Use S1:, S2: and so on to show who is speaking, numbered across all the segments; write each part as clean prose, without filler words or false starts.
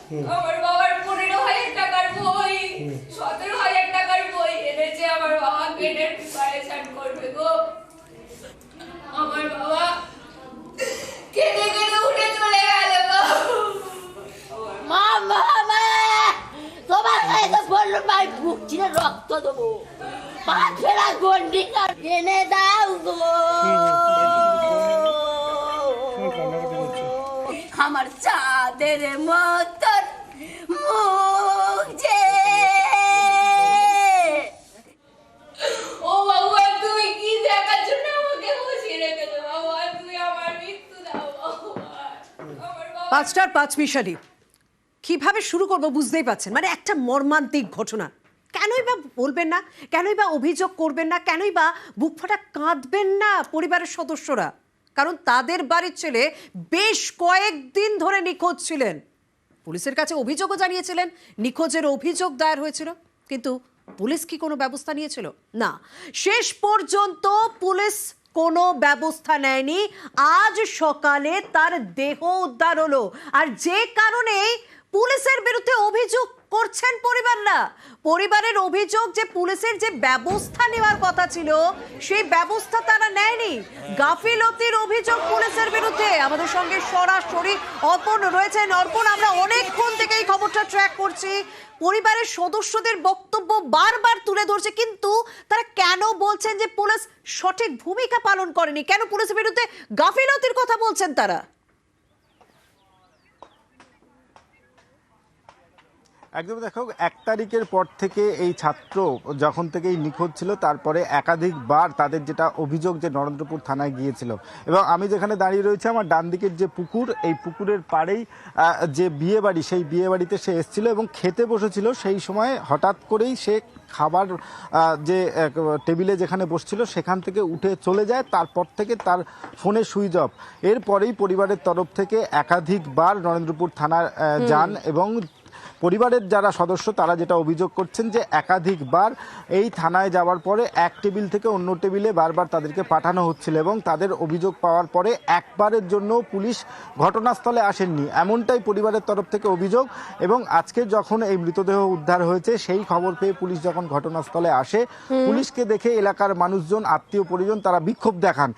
S1: আমার বাবার 15,000 টাকার বই, 17,000 টাকার বই এনেছে। আমার বাবা গেটের প্রিপারেশন করবে গো। আমার বাবা কেঁদে কেঁদে উঠে চলে গেল গো।
S2: মামা তোমার কাছে বললো ভাই বুক চিরে রক্ত দেবো, পাঁচটা গন্ডি এনে দাও গো। আমার চাঁদের মতন মুখ যে।
S1: ও বাবা, তুমি কি দেখার জন্য আমাকে বসিয়ে রেখেছো বাবা? তুমি আমার মৃত্যু দাও বাবা। আমার বাবা
S3: 5টার 5 মিশালি কিভাবে শুরু করব বুঝতেই পাচ্ছেন। মানে একটা মর্মান্তিক ঘটনা। কেনই বা বলবেন না, কেনই বা অভিযোগ করবেন না, কেনই বা বুক ফাটা কাঁদবেন না পরিবারের সদস্যরা? কারণ তাদের বাড়ির ছেলে বেশ কয়েকদিন ধরে নিখোঁজ ছিলেন। পুলিশের কাছে অভিযোগও জানিয়েছিলেন, নিখোঁজের অভিযোগ দায়ের হয়েছিল, কিন্তু পুলিশ কি কোনো ব্যবস্থা নিয়েছিল? না, শেষ পর্যন্ত পুলিশ কোনো ব্যবস্থা নেয়নি। আজ সকালে তার দেহ উদ্ধার হলো, আর যে কারণে পুলিশের বিরুদ্ধে অভিযোগ করছেন পরিবাররা। পরিবারের অভিযোগ যে পুলিশের যে ব্যবস্থা নেওয়ার কথা ছিল সেই ব্যবস্থা তারা নেয়নি। গাফিলতির অভিযোগ পুলিশের বিরুদ্ধে। আমাদের সঙ্গে সরাসরি অর্পণ রয়েছেন। অর্পণ, আমরা অনেকক্ষণ থেকে এই খবরটা ট্র্যাক করছি। পরিবারের সদস্যদের বক্তব্য বারবার তুলে ধরছে, কিন্তু তারা কেন বলছেন যে পুলিশ সঠিক ভূমিকা পালন করেনি? কেন পুলিশের বিরুদ্ধে গাফিলতির কথা বলছেন তারা?
S4: একদম, দেখো 1 তারিখের পর থেকে এই ছাত্র যখন থেকেই নিখোঁজ ছিল, তারপরে একাধিকবার তাদের যেটা অভিযোগ যে নরেন্দ্রপুর থানায় গিয়েছিল। এবং আমি যেখানে দাঁড়িয়ে রয়েছে, আমার ডান দিকের যে পুকুর, এই পুকুরের পাড়েই যে বিয়ে বাড়ি, সেই বিয়ে বাড়িতে সে এসেছিল এবং খেতে বসেছিল। সেই সময় হঠাৎ করেই সে খাবার যে টেবিলে যেখানে বসছিল সেখান থেকে উঠে চলে যায়। তারপর থেকে তার ফোনে সুইচ অফ। এরপরেই পরিবারের তরফ থেকে একাধিকবার নরেন্দ্রপুর থানায় যান এবং পরিবারের যারা সদস্য তারা যেটা অভিযোগ করছেন যে একাধিকবার এই থানায় যাওয়ার পরে এক টেবিল থেকে অন্য টেবিলে বারবার তাদেরকে পাঠানো হচ্ছিল এবং তাদের অভিযোগ পাওয়ার পরে একবারের জন্য পুলিশ ঘটনাস্থলে আসেননি, এমনটাই পরিবারের তরফ থেকে অভিযোগ। এবং আজকে যখন এই মৃতদেহ উদ্ধার হয়েছে সেই খবর পেয়ে পুলিশ যখন ঘটনাস্থলে আসে, পুলিশকে দেখে এলাকার মানুষজন, আত্মীয় পরিজন তারা বিক্ষোভ দেখান।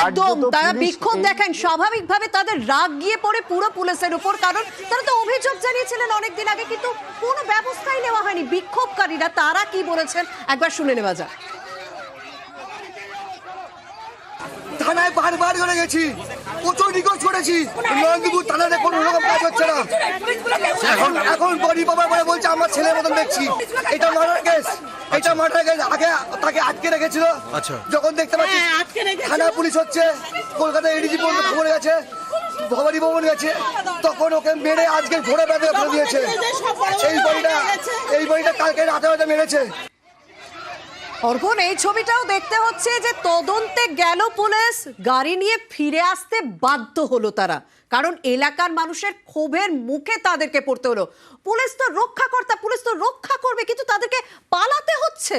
S3: একদম, তারা বিক্ষোভ দেখান। স্বাভাবিকভাবে তাদের রাগ গিয়ে পড়ে পুরো পুলিশের উপর, কারণ তারা তো অভিযোগ জানিয়েছিলেন অনেকদিন আগে, কিন্তু কোনো ব্যবস্থাই নেওয়া হয়নি। বিক্ষোভকারীরা তারা কি বলেছেন একবার শুনে নেওয়া যাক।
S5: থানায় বারবার করে গেছি, প্রচুর রিকোয়েস্ট করেছি, নরেন্দ্রপুর থানাতে কোনো রকম কাজ হচ্ছে না। এখন বডি পাবার পরে বলছে আমার ছেলের মতন দেখছি। এটা মার্ডার কেস, এটা মার্ডার কেস। আগে তাকে আটকে রেখেছিল, যখন দেখতে পাচ্ছি থানা পুলিশ হচ্ছে, কলকাতা এডিজি পর্যন্ত খবর গেছে, ভবানী ভবন গেছে, তখন ওকে মেরে আজকে ঘোড়া বেঁধে ফেলে দিয়েছে। এই বইটা কালকে রাতে মেরেছে।
S3: অর্পণ, এই ছবিটাও দেখতে হচ্ছে যে তদন্তে গেল পুলিশ, গাড়ি নিয়ে ফিরে আসতে বাধ্য হলো তারা, কারণ এলাকার মানুষের ক্ষোভের মুখে তাদেরকে পড়তে হলো। পুলিশ তো রক্ষাকর্তা, পুলিশ তো রক্ষা করবে, কিন্তু তাদেরকে পালাতে হচ্ছে।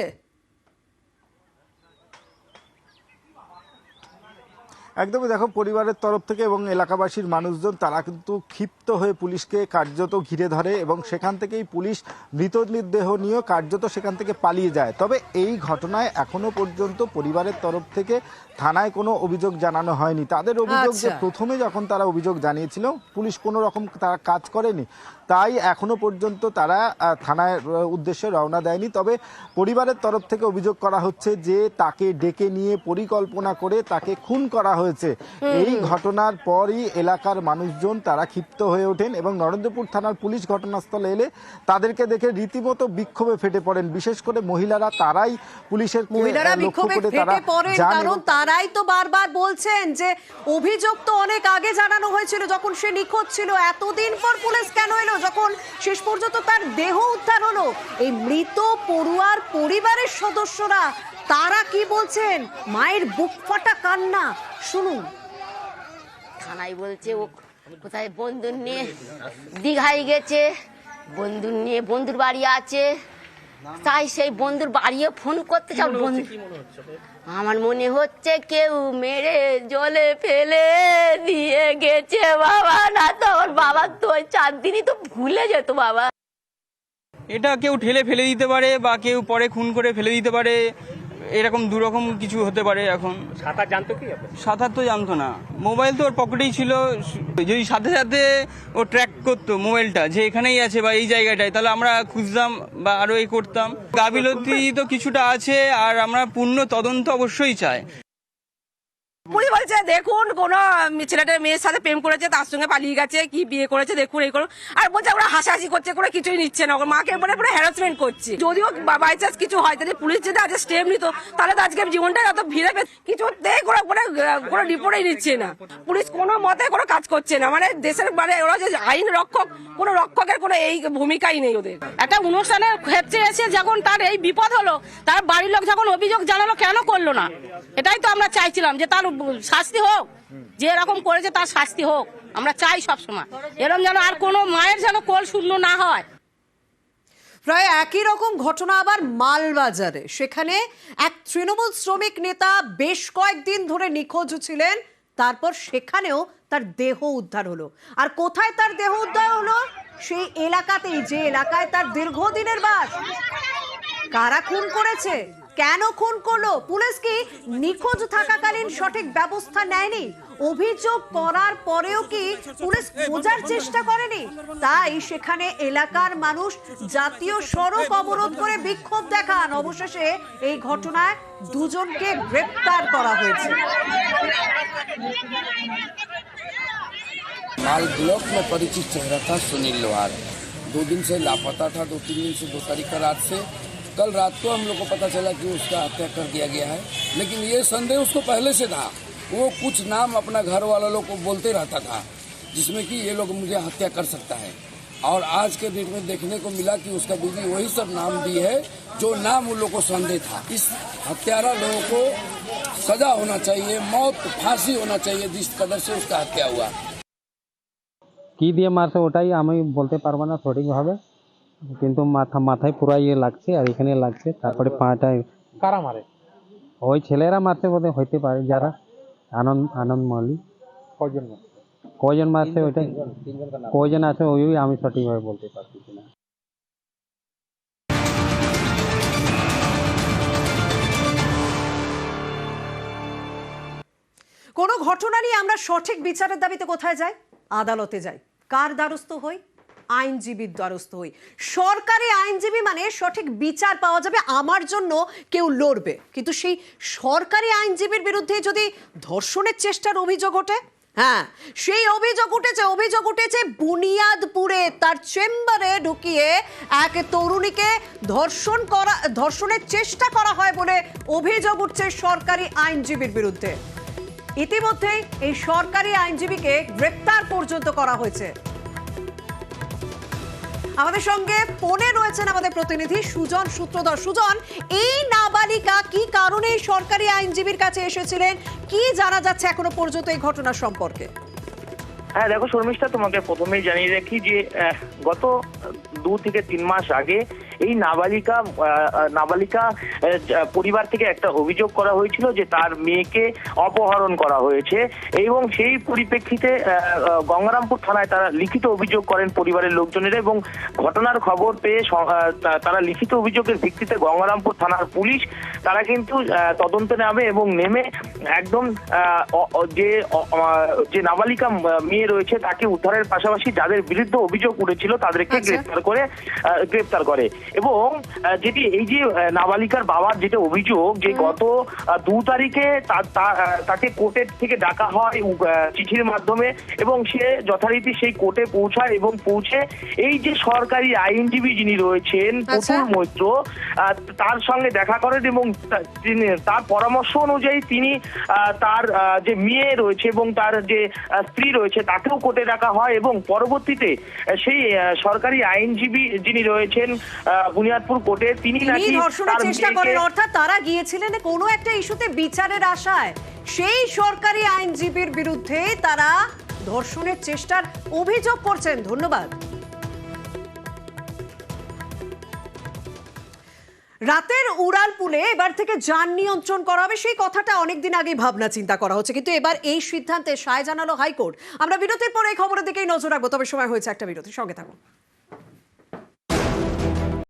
S4: একদমই, দেখো পরিবারের তরফ থেকে এবং এলাকাবাসীর মানুষজন তারা কিন্তু ক্ষিপ্ত হয়ে পুলিশকে কার্যত ঘিরে ধরে এবং সেখান থেকেই পুলিশ মৃতদেহ নিয়ে কার্যত সেখান থেকে পালিয়ে যায়। তবে এই ঘটনায় এখনো পর্যন্ত পরিবারের তরফ থেকে থানায় কোনো অভিযোগ জানানো হয়নি। তাদের অভিযোগ যে প্রথমে যখন তারা অভিযোগ জানিয়েছিল পুলিশ কোনো রকম তারা কাজ করেনি, তাই এখনো পর্যন্ত তারা থানার উদ্দেশ্যে রওনা দেয়নি। তবে পরিবারের তরফ থেকে অভিযোগ করা হচ্ছে যে তাকে ডেকে নিয়ে পরিকল্পনা করে তাকে খুন করা হয়েছে। এই ঘটনার পরই এলাকার মানুষজন তারা ক্ষিপ্ত হয়ে ওঠেন এবং নরেন্দ্রপুর থানার পুলিশ ঘটনাস্থলে এলে তাদেরকে দেখে রীতিমতো বিক্ষোভে ফেটে পড়েন। বিশেষ করে মহিলারা, তারাই পুলিশের লক্ষ্য করে তারা
S3: কারণ তারাই তো বারবার বলছেন যে অভিযোগ তো অনেক আগে জানানো হয়েছিল যখন সে নিখোঁজ ছিল, এতদিন পর পুলিশ কেন এলো যখন শেষ পর্যন্ত তার দেহ উদ্ধার হলো? এই মৃত পড়ুয়ার পরিবারের সদস্যরা তারা কি বলছেন? মায়ের বুক ফাটা কান্না, শুনুন।
S2: থানায় বলছে ও কোথায় বন্ধু নিয়ে দীঘায় গেছে, বন্ধু নিয়ে বন্ধুর বাড়ি আছে, তাই সেই বন্ধুর বাড়িও ফোন করতে চাও। আমার মনে হচ্ছে কেউ মেরে জলে ফেলে দিয়ে গেছে বাবা, না তো আমার বাবা তো 4 দিনই তো ভুলে যেত বাবা।
S6: এটা কেউ ঠেলে ফেলে দিতে পারে বা কেউ পরে খুন করে ফেলে দিতে পারে, এরকম দুরকম কিছু হতে পারে। এখন
S7: সাঁতার জানতো কি?
S6: সাঁতার তো জানতো না, মোবাইল তো ওর পকেটেই ছিল। যদি সাথে সাথে ও ট্র্যাক করতো মোবাইলটা যে এখানেই আছে বা এই জায়গাটায়, তাহলে আমরা খুঁজতাম বা আরো এই করতাম। গাফিলতি তো কিছুটা আছে, আর আমরা পূর্ণ তদন্ত অবশ্যই চাই।
S8: পুলিশ বলছে দেখুন কোন ছেলেটা মেয়ের সাথে প্রেম করেছে, তার সঙ্গে পালিয়ে গেছে, কি বিয়ে করেছে দেখুন, এই করুন। আর বলছে ওরা হাসাহাসি করছে, করে কিছুই নিচ্ছে না, ওর মাকে বলে পুরো হ্যারাসমেন্ট করছে। যদিও বাই চান্স কিছু হয়, তাহলে পুলিশ যদি আজকে স্টেপ নিত, তাহলে তো আজকে জীবনটা এত ভিড়ে কিছুতেই কোনো রিপোর্টই নিচ্ছে না। পুলিশ কোনো মতে কোনো কাজ করছে না, মানে দেশের মানে ওরা যে আইন রক্ষক, কোনো রক্ষকের কোনো এই ভূমিকাই নেই ওদের। একটা অনুষ্ঠানের ক্ষেত্রে এসে যখন তার এই বিপদ হলো, তার বাড়ির লোক যখন অভিযোগ জানালো, কেন করলো না? এটাই তো আমরা চাইছিলাম, যে তার শাস্তি হোক, যে এরকম করেছে তার শাস্তি হোক, আমরা চাই সবসময়। এরকম যেন আর কোনো মায়ের যেন কোল শূন্য না হয়।
S3: প্রায় একই রকম ঘটনা আবার মালবাজারে। সেখানে এক তৃণমূল শ্রমিক নেতা বেশ কয়েকদিন ধরে নিখোঁজ ছিলেন, তারপর সেখানেও তার দেহ উদ্ধার হলো। আর কোথায় তার দেহ উদ্ধার হলো? সেই এলাকাতেই, যে এলাকায় তার দীর্ঘদিনের বাস। কারা খুন করেছে, কেন খুন করলো, পুলিশ কি নিখোঁজ থাকাকালীন সঠিক ব্যবস্থা নেয়নি? অভিযোগ করার পরেও কি পুলিশ খোঁজার চেষ্টা করেনি? তাই সেখানে এলাকার মানুষ জাতীয় সড়ক অবরোধ করে বিক্ষোভ দেখান। অবশেষে এই ঘটনায় 2 জনকে গ্রেপ্তার করা হয়েছে।
S9: माल ब्लॉक में परिचित चेहरा था सुनील लोहार। 2 दिन से लापता था, 2-3 दिन से, 2 तारीख का रात से। कल रात को हम लोग को पता चला कि उसका हत्या कर दिया गया है, लेकिन ये संदेह उसको पहले से था। वो कुछ नाम अपना घर वाला लोग को बोलते रहता था, जिसमें कि ये लोग मुझे हत्या कर सकता है। और आज के डेट में देखने को मिला कि उसका बीवी वही सब नाम दी है जो नाम उन लोग को संदेह था। इस हत्यारा लोगों को सजा होना चाहिए, मौत फांसी होना चाहिए, जिस कदर से उसका हत्या हुआ।
S10: কি দিয়ে মারছে ওটাই আমি বলতে পারবো না সঠিকভাবে, কিন্তু মাথায় পুরো ইয়ে লাগছে আর এখানে লাগছে, তারপরে পাটায়।
S7: কারা মারে?
S10: ওই ছেলেরা মারছে বোধ হইতে পারে, যারা আনন্দ মল্লিক। কয়জন মারছে ওইটাই, কয়জন আছে ওই আমি সঠিকভাবে বলতে পারছি না।
S3: কোনো ঘটনা নিয়ে আমরা সঠিক বিচারের দাবিতে কোথায় যাই? আদালতে যাই। কার দ্বারস্থ হই? আইনজীবীর দ্বারস্থ হই। সরকারি আইনজীবী মানে সঠিক বিচার পাওয়া যাবে, আমার জন্য কেউ লড়বে। কিন্তু সেই সরকারি আইনজীবীর বিরুদ্ধে যদি ধর্ষণের চেষ্টার অভিযোগ ওঠে, হ্যাঁ সেই অভিযোগ উঠেছে বুনিয়াদপুরে। তার চেম্বারে ঢুকিয়ে এক তরুণীকে ধর্ষণের চেষ্টা করা হয় বলে অভিযোগ উঠছে সরকারি আইনজীবীর বিরুদ্ধে। ইতিমধ্যেই এই সরকারি আইনজীবীকে গ্রেপ্তার পর্যন্ত করা হয়েছে। আমাদের সঙ্গে ফোনে রয়েছেন আমাদের প্রতিনিধি সুজন সূত্রধর। সুজন, এই নাবালিকা কি কারণে সরকারি আইনজীবীর কাছে এসেছিলেন, কি জানা যাচ্ছে এখনো পর্যন্ত এই ঘটনা সম্পর্কে?
S11: হ্যাঁ দেখো শর্মিষ্ঠা, তোমাকে প্রথমেই জানিয়ে রাখি যে গত 2 থেকে 3 মাস আগে এই নাবালিকা পরিবার থেকে একটা অভিযোগ করা হয়েছিল যে তার মেয়েকে অপহরণ করা হয়েছে, এবং সেই পরিপ্রেক্ষিতে গঙ্গারামপুর থানায় তারা লিখিত অভিযোগ করেন পরিবারের লোকজনেরা, এবং ঘটনার খবর পেয়ে তারা লিখিত অভিযোগের ভিত্তিতে গঙ্গারামপুর থানার পুলিশ তারা কিন্তু তদন্তে নামে, এবং নেমে একদম যে নাবালিকা মেয়ে রয়েছে তাকে উদ্ধারের পাশাপাশি যাদের বিরুদ্ধে অভিযোগ উঠেছিল তাদেরকে গ্রেপ্তার করে। এবং যেটি এই যে নাবালিকার বাবার যেটা অভিযোগ যে গত 2 তারিখে তাকে কোর্টের থেকে ডাকা হয় চিঠির মাধ্যমে, এবং সে যথারীতি সেই কোর্টে পৌঁছায়, এবং পৌঁছে এই যে সরকারি আইনজীবী যিনি রয়েছেন পুতুল মৈত্র তার সঙ্গে দেখা করেন, এবং তার পরামর্শ অনুযায়ী তিনি তার যে মেয়ে রয়েছে এবং তার যে স্ত্রী রয়েছে তাকেও কোর্টে ডাকা হয়, এবং পরবর্তীতে সেই সরকারি আইনজীবী যিনি রয়েছেন বুনিয়াদপুর কোর্টে তিনি নাকি
S3: ধর্ষণের চেষ্টা করেন। অর্থাৎ তারা গিয়েছিলেন কোনো একটা ইস্যুতে বিচারের আশায়, সেই সরকারি আইনজীবীর বিরুদ্ধে তারা ধর্ষণের চেষ্টার অভিযোগ করছেন। ধন্যবাদ। রাতের উড়ালপুলে এবার থেকে যান নিয়ন্ত্রণ করা হবে, সেই কথাটা অনেকদিন আগেই ভাবনা চিন্তা করা হচ্ছে, কিন্তু এবার এই সিদ্ধান্তে সায় জানালো হাইকোর্ট। আমরা বিরতির পরে এই খবরের দিকেই নজর রাখবো, তবে সময় হয়েছে একটা বিরতির, সঙ্গে থাকুন।